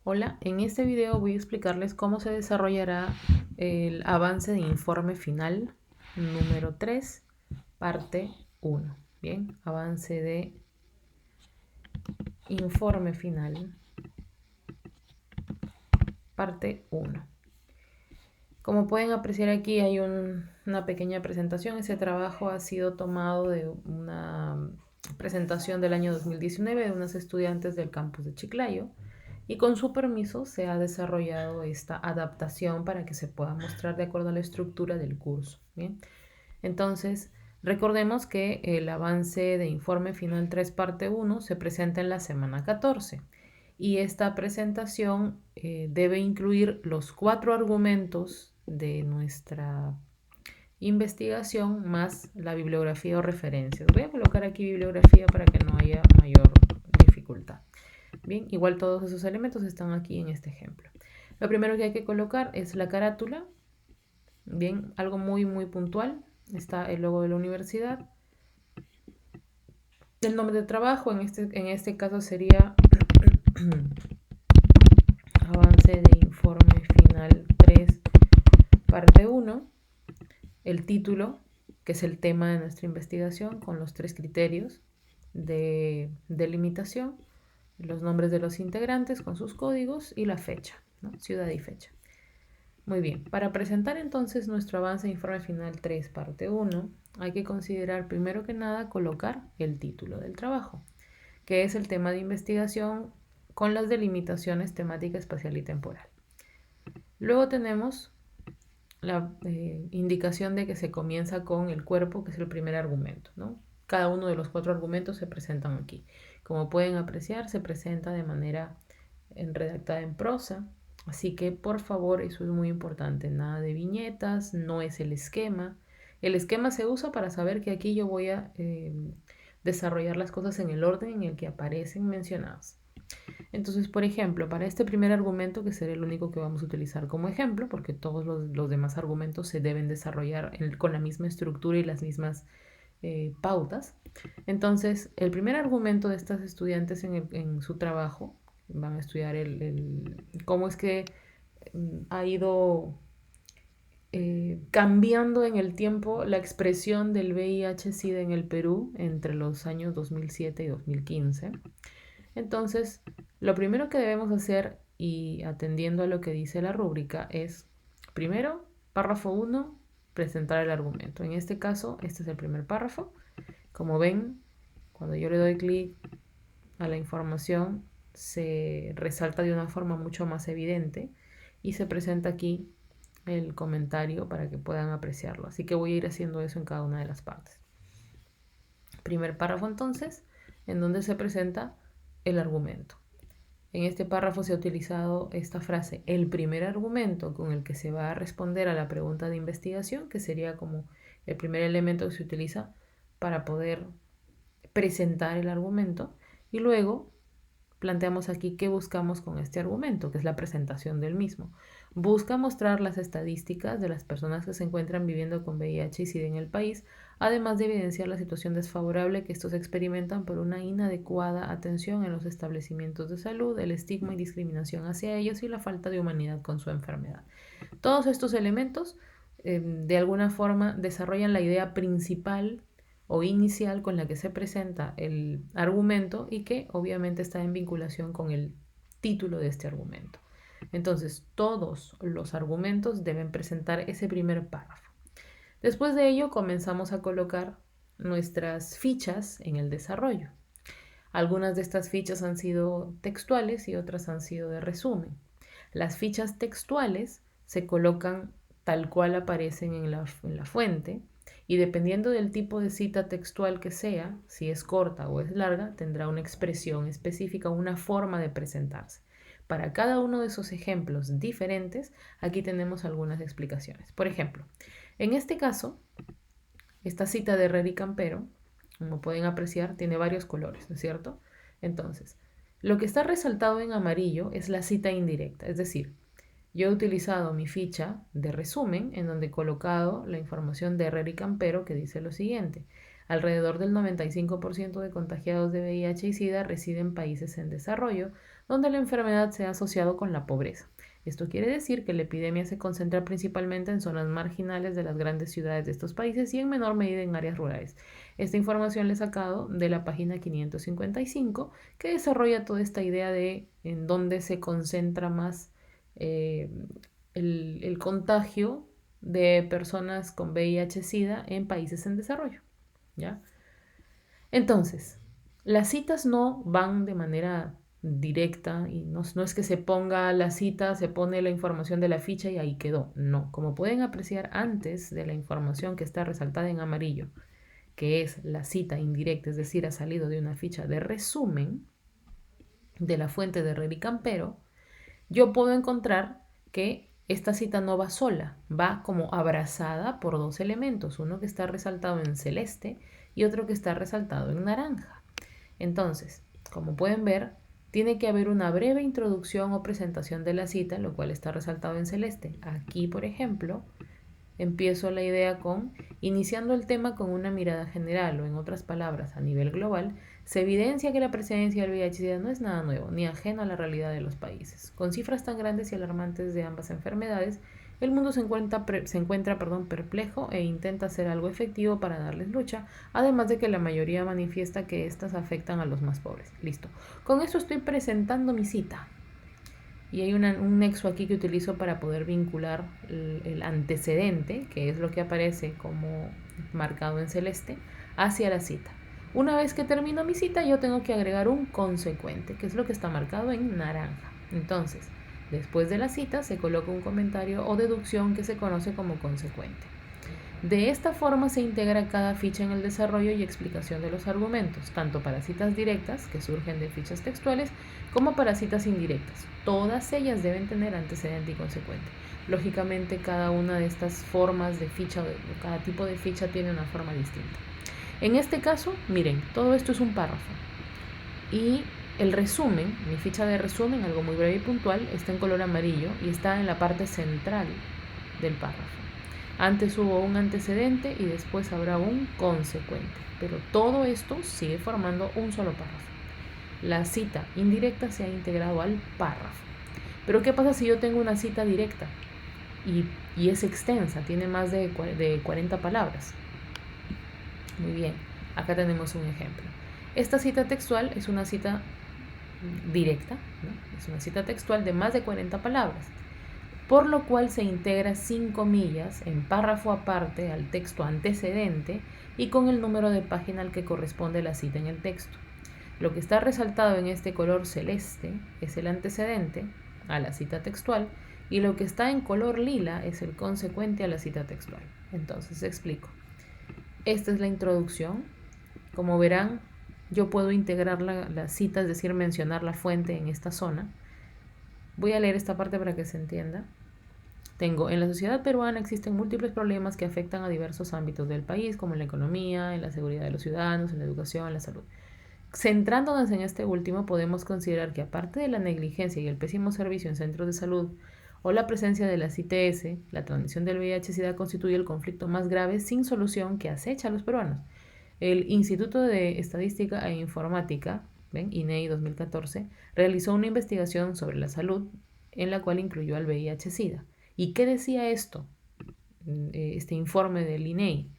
Hola, en este video voy a explicarles cómo se desarrollará el avance de informe final número 3, parte 1. Bien, avance de informe final, parte 1. Como pueden apreciar aquí hay una pequeña presentación. Ese trabajo ha sido tomado de una presentación del año 2019 de unos estudiantes del campus de Chiclayo. Y con su permiso se ha desarrollado esta adaptación para que se pueda mostrar de acuerdo a la estructura del curso. ¿Bien? Entonces, recordemos que el avance de informe final 3 parte 1 se presenta en la semana 14 y esta presentación debe incluir los 4 argumentos de nuestra investigación más la bibliografía o referencias. Voy a colocar aquí bibliografía para que no haya mayor dificultad. Bien, igual todos esos elementos están aquí en este ejemplo. Lo primero que hay que colocar es la carátula. Bien, algo muy puntual. Está el logo de la universidad. El nombre de trabajo, en este caso sería avance de informe final 3, parte 1. El título, que es el tema de nuestra investigación, con los 3 criterios de delimitación, los nombres de los integrantes con sus códigos y la fecha, ¿no? Ciudad y fecha. Muy bien, para presentar entonces nuestro avance de informe final 3, parte 1, hay que considerar primero que nada colocar el título del trabajo, que es el tema de investigación con las delimitaciones temática, espacial y temporal. Luego tenemos la indicación de que se comienza con el cuerpo, que es el primer argumento, ¿no? Cada uno de los 4 argumentos se presentan aquí. Como pueden apreciar, se presenta de manera redactada en prosa, así que por favor, eso es muy importante, nada de viñetas, no es el esquema. El esquema se usa para saber que aquí yo voy a desarrollar las cosas en el orden en el que aparecen mencionadas. Entonces, por ejemplo, para este primer argumento, que será el único que vamos a utilizar como ejemplo, porque todos los demás argumentos se deben desarrollar con la misma estructura y las mismas pautas. Entonces, el primer argumento de estas estudiantes en su trabajo, van a estudiar cómo es que ha ido cambiando en el tiempo la expresión del VIH-Sida en el Perú entre los años 2007 y 2015. Entonces, lo primero que debemos hacer, y atendiendo a lo que dice la rúbrica, es, primero, párrafo 1, presentar el argumento. En este caso, este es el primer párrafo. Como ven, cuando yo le doy clic a la información, se resalta de una forma mucho más evidente y se presenta aquí el comentario para que puedan apreciarlo. Así que voy a ir haciendo eso en cada una de las partes. Primer párrafo entonces, en donde se presenta el argumento. En este párrafo se ha utilizado esta frase, el primer argumento con el que se va a responder a la pregunta de investigación, que sería como el primer elemento que se utiliza para poder presentar el argumento. Y luego planteamos aquí qué buscamos con este argumento, que es la presentación del mismo. Busca mostrar las estadísticas de las personas que se encuentran viviendo con VIH y SIDA en el país, además de evidenciar la situación desfavorable que estos experimentan por una inadecuada atención en los establecimientos de salud, el estigma y discriminación hacia ellos y la falta de humanidad con su enfermedad. Todos estos elementos de alguna forma desarrollan la idea principal o inicial con la que se presenta el argumento y que obviamente está en vinculación con el título de este argumento. Entonces, todos los argumentos deben presentar ese primer párrafo. Después de ello, comenzamos a colocar nuestras fichas en el desarrollo. Algunas de estas fichas han sido textuales y otras han sido de resumen. Las fichas textuales se colocan tal cual aparecen en la fuente y dependiendo del tipo de cita textual que sea, si es corta o es larga, tendrá una expresión específica, una forma de presentarse. Para cada uno de esos ejemplos diferentes, aquí tenemos algunas explicaciones. Por ejemplo, en este caso, esta cita de Herrera y Campero, como pueden apreciar, tiene varios colores, ¿no es cierto? Entonces, lo que está resaltado en amarillo es la cita indirecta, es decir, yo he utilizado mi ficha de resumen en donde he colocado la información de Herrera y Campero que dice lo siguiente. Alrededor del 95% de contagiados de VIH y SIDA residen en países en desarrollo, donde la enfermedad se ha asociado con la pobreza. Esto quiere decir que la epidemia se concentra principalmente en zonas marginales de las grandes ciudades de estos países y en menor medida en áreas rurales. Esta información la he sacado de la página 555, que desarrolla toda esta idea de en dónde se concentra más eh, el contagio de personas con VIH-Sida en países en desarrollo, ¿ya? Entonces, las citas no van de manera directa y no es que se ponga la cita, se pone la información de la ficha y ahí quedó. No, como pueden apreciar antes de la información que está resaltada en amarillo, que es la cita indirecta, es decir, ha salido de una ficha de resumen de la fuente de Herrera y Campero, yo puedo encontrar que esta cita no va sola, va como abrazada por dos elementos, uno que está resaltado en celeste y otro que está resaltado en naranja. Entonces, como pueden ver, tiene que haber una breve introducción o presentación de la cita, lo cual está resaltado en celeste. Aquí, por ejemplo, empiezo la idea con iniciando el tema con una mirada general o en otras palabras, a nivel global, se evidencia que la presencia del VIH-Sida no es nada nuevo ni ajeno a la realidad de los países. Con cifras tan grandes y alarmantes de ambas enfermedades, el mundo se encuentra perplejo e intenta hacer algo efectivo para darles lucha, además de que la mayoría manifiesta que éstas afectan a los más pobres. Listo. Con esto estoy presentando mi cita. Y hay un nexo aquí que utilizo para poder vincular el antecedente, que es lo que aparece como marcado en celeste, hacia la cita. Una vez que termino mi cita, yo tengo que agregar un consecuente, que es lo que está marcado en naranja. Entonces, después de la cita se coloca un comentario o deducción que se conoce como consecuente. De esta forma se integra cada ficha en el desarrollo y explicación de los argumentos, tanto para citas directas, que surgen de fichas textuales, como para citas indirectas. Todas ellas deben tener antecedente y consecuente. Lógicamente, cada una de estas formas de ficha, cada tipo de ficha tiene una forma distinta. En este caso, miren, todo esto es un párrafo. Y el resumen, mi ficha de resumen, algo muy breve y puntual, está en color amarillo y está en la parte central del párrafo. Antes hubo un antecedente y después habrá un consecuente, pero todo esto sigue formando un solo párrafo. La cita indirecta se ha integrado al párrafo. Pero ¿qué pasa si yo tengo una cita directa y es extensa, tiene más de 40 palabras? Muy bien, acá tenemos un ejemplo. Esta cita textual es una cita directa, ¿no? Es una cita textual de más de 40 palabras, por lo cual se integra sin comillas en párrafo aparte al texto antecedente y con el número de página al que corresponde la cita en el texto. Lo que está resaltado en este color celeste es el antecedente a la cita textual y lo que está en color lila es el consecuente a la cita textual. Entonces explico. Esta es la introducción. Como verán, yo puedo integrar la cita, es decir, mencionar la fuente en esta zona. Voy a leer esta parte para que se entienda. Tengo, en la sociedad peruana existen múltiples problemas que afectan a diversos ámbitos del país, como en la economía, en la seguridad de los ciudadanos, en la educación, en la salud. Centrándonos en este último, podemos considerar que aparte de la negligencia y el pésimo servicio en centros de salud o la presencia de las ITS, la transmisión del VIH-Sida constituye el conflicto más grave sin solución que acecha a los peruanos. El Instituto de Estadística e Informática, ¿ven? INEI 2014, realizó una investigación sobre la salud en la cual incluyó al VIH-Sida. ¿Y qué decía esto? Este informe del INEI.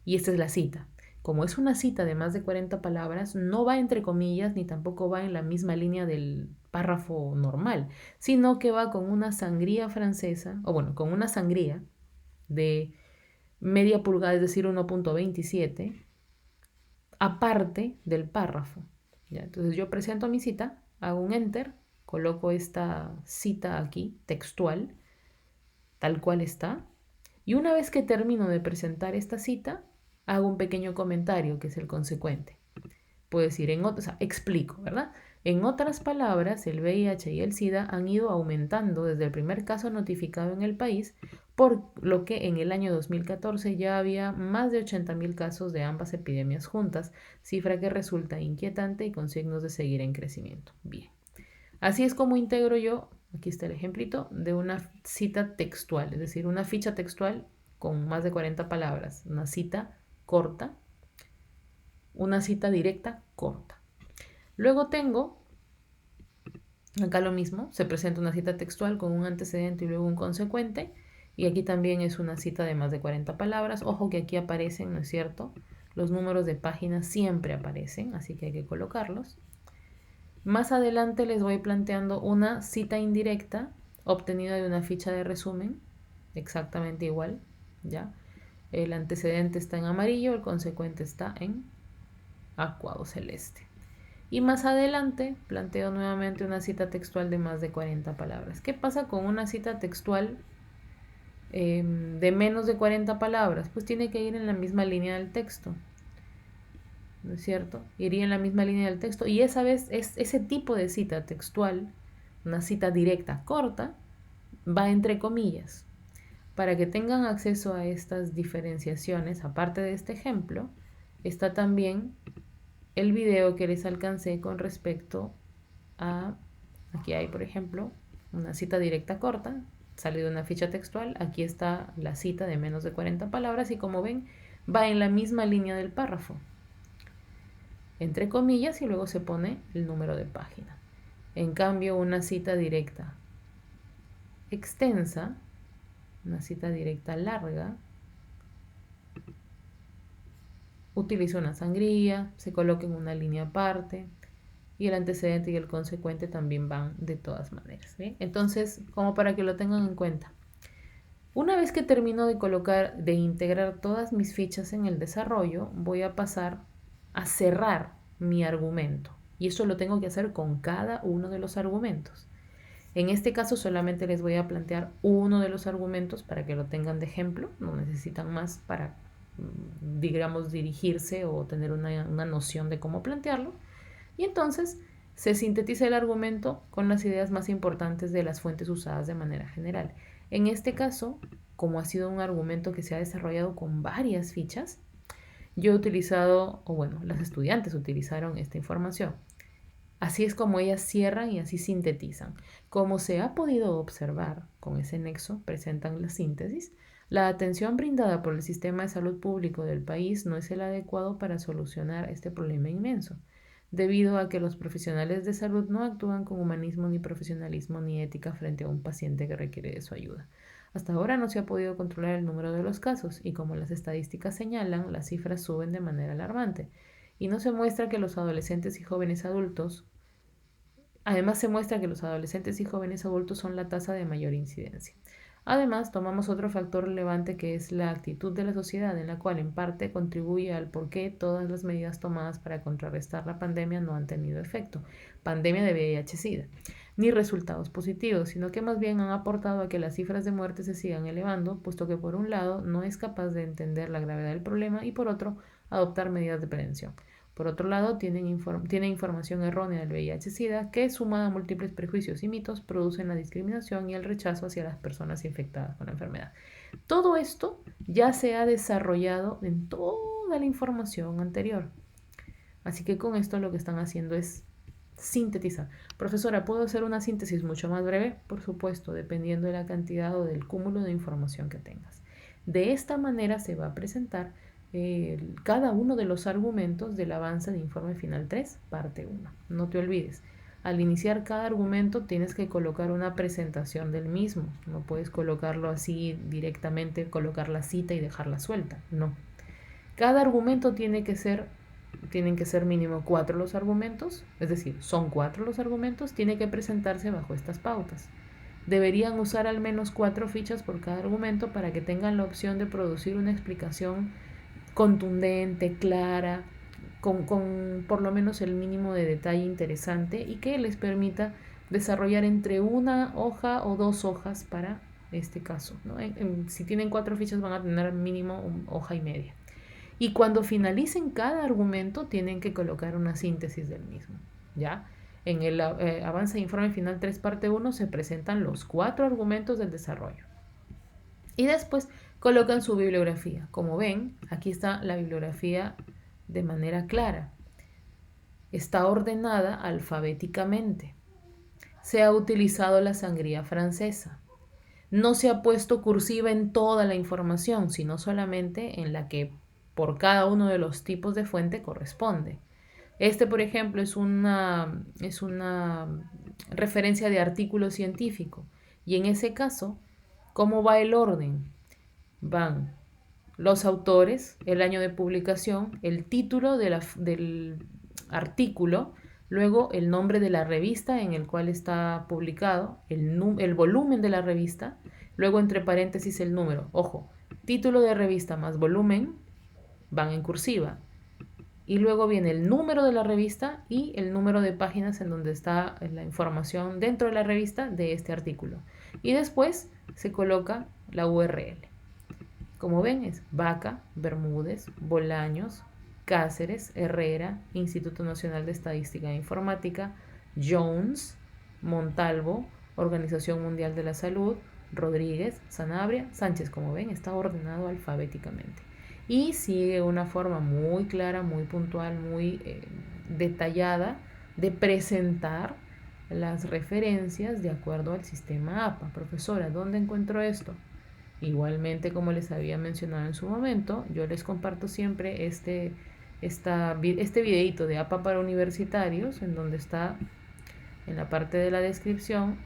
Y esta es la cita. Como es una cita de más de 40 palabras, no va entre comillas ni tampoco va en la misma línea del párrafo normal, sino que va con una sangría francesa, o bueno, con una sangría de media pulgada, es decir, 1.27, aparte del párrafo. ¿Ya? Entonces yo presento mi cita, hago un enter, coloco esta cita aquí, textual, tal cual está, y una vez que termino de presentar esta cita, hago un pequeño comentario que es el consecuente. Puedo decir, explico, ¿verdad? En otras palabras, el VIH y el SIDA han ido aumentando desde el primer caso notificado en el país, por lo que en el año 2014 ya había más de 80.000 casos de ambas epidemias juntas, cifra que resulta inquietante y con signos de seguir en crecimiento. Bien, así es como integro yo, aquí está el ejemplito, de una cita textual, es decir, una ficha textual con más de 40 palabras, una cita corta, una cita directa corta. Luego tengo Acá lo mismo, se presenta una cita textual con un antecedente y luego un consecuente. Y aquí también es una cita de más de 40 palabras. Ojo que aquí aparecen, ¿no es cierto? Los números de páginas siempre aparecen, así que hay que colocarlos. Más adelante les voy planteando una cita indirecta obtenida de una ficha de resumen, exactamente igual, ¿ya? El antecedente está en amarillo, el consecuente está en aqua o celeste. Y más adelante planteo nuevamente una cita textual de más de 40 palabras. ¿Qué pasa con una cita textual de menos de 40 palabras? Pues tiene que ir en la misma línea del texto, ¿no es cierto? Iría en la misma línea del texto y esa vez ese tipo de cita textual, una cita directa corta, va entre comillas. Para que tengan acceso a estas diferenciaciones, aparte de este ejemplo, está también el video que les alcancé con respecto a, aquí hay por ejemplo una cita directa corta, sale de una ficha textual, aquí está la cita de menos de 40 palabras y como ven va en la misma línea del párrafo, entre comillas y luego se pone el número de página. En cambio una cita directa extensa, una cita directa larga, utiliza una sangría, se coloca en una línea aparte, y el antecedente y el consecuente también van de todas maneras. ¿Bien? Entonces, como para que lo tengan en cuenta. Una vez que termino de colocar, de integrar todas mis fichas en el desarrollo, voy a pasar a cerrar mi argumento. Y eso lo tengo que hacer con cada uno de los argumentos. En este caso solamente les voy a plantear uno de los argumentos para que lo tengan de ejemplo. No necesitan más para, digamos, dirigirse o tener una noción de cómo plantearlo. Y entonces se sintetiza el argumento con las ideas más importantes de las fuentes usadas de manera general. En este caso, como ha sido un argumento que se ha desarrollado con varias fichas, yo he utilizado, o bueno, las estudiantes utilizaron esta información. Así es como ellas cierran y así sintetizan. Como se ha podido observar, con ese nexo presentan la síntesis, la atención brindada por el sistema de salud público del país no es el adecuado para solucionar este problema inmenso, debido a que los profesionales de salud no actúan con humanismo ni profesionalismo ni ética frente a un paciente que requiere de su ayuda. Hasta ahora no se ha podido controlar el número de los casos y como las estadísticas señalan, las cifras suben de manera alarmante y no se muestra que los adolescentes y jóvenes adultos, además se muestra que los adolescentes y jóvenes adultos son la tasa de mayor incidencia. Además, tomamos otro factor relevante que es la actitud de la sociedad, en la cual en parte contribuye al por qué todas las medidas tomadas para contrarrestar la pandemia no han tenido efecto, pandemia de VIH-Sida, ni resultados positivos, sino que más bien han aportado a que las cifras de muerte se sigan elevando, puesto que por un lado no es capaz de entender la gravedad del problema y por otro adoptar medidas de prevención. Por otro lado, tiene información errónea del VIH-Sida que, sumada a múltiples prejuicios y mitos, producen la discriminación y el rechazo hacia las personas infectadas con la enfermedad. Todo esto ya se ha desarrollado en toda la información anterior. Así que con esto lo que están haciendo es sintetizar. Profesora, ¿puedo hacer una síntesis mucho más breve? Por supuesto, dependiendo de la cantidad o del cúmulo de información que tengas. De esta manera se va a presentar cada uno de los argumentos del avance de informe final 3, parte 1. No te olvides, al iniciar cada argumento tienes que colocar una presentación del mismo. No puedes colocarlo así directamente, colocar la cita y dejarla suelta. No. Cada argumento tienen que ser mínimo 4 los argumentos, es decir, son 4 los argumentos, tiene que presentarse bajo estas pautas. Deberían usar al menos 4 fichas por cada argumento para que tengan la opción de producir una explicación contundente, clara, con por lo menos el mínimo de detalle interesante y que les permita desarrollar entre una hoja o 2 hojas para este caso, ¿no? Si tienen 4 fichas van a tener mínimo hoja y media. Y cuando finalicen cada argumento tienen que colocar una síntesis del mismo, ¿ya? En el avance de informe final 3 parte 1 se presentan los 4 argumentos del desarrollo. Y después colocan su bibliografía. Como ven, aquí está la bibliografía de manera clara. Está ordenada alfabéticamente. Se ha utilizado la sangría francesa. No se ha puesto cursiva en toda la información, sino solamente en la que por cada uno de los tipos de fuente corresponde. Este, por ejemplo, es una referencia de artículo científico. Y en ese caso, ¿cómo va el orden? Van los autores, el año de publicación, el título del artículo, luego el nombre de la revista en el cual está publicado, el volumen de la revista, luego entre paréntesis el número. Ojo, título de revista más volumen van en cursiva. Y luego viene el número de la revista y el número de páginas en donde está la información dentro de la revista de este artículo. Y después se coloca la URL. Como ven, es Vaca, Bermúdez, Bolaños, Cáceres, Herrera, Instituto Nacional de Estadística e Informática, Jones, Montalvo, Organización Mundial de la Salud, Rodríguez, Sanabria, Sánchez. Como ven, está ordenado alfabéticamente. Y sigue una forma muy clara, muy puntual, muy detallada de presentar las referencias de acuerdo al sistema APA. Profesora, ¿dónde encuentro esto? Igualmente, como les había mencionado en su momento, yo les comparto siempre este videito de APA para universitarios, en donde está en la parte de la descripción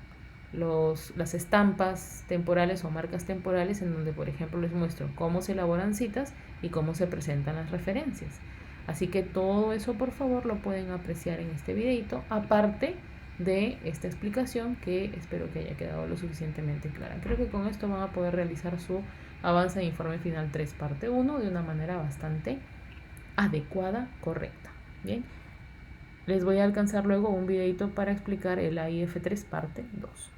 las estampas temporales o marcas temporales, en donde, por ejemplo, les muestro cómo se elaboran citas y cómo se presentan las referencias. Así que todo eso, por favor, lo pueden apreciar en este videito, aparte de esta explicación que espero que haya quedado lo suficientemente clara. Creo que con esto van a poder realizar su avance de informe final 3 parte 1 de una manera bastante adecuada, correcta. Bien, les voy a alcanzar luego un videito para explicar el AIF 3 parte 2.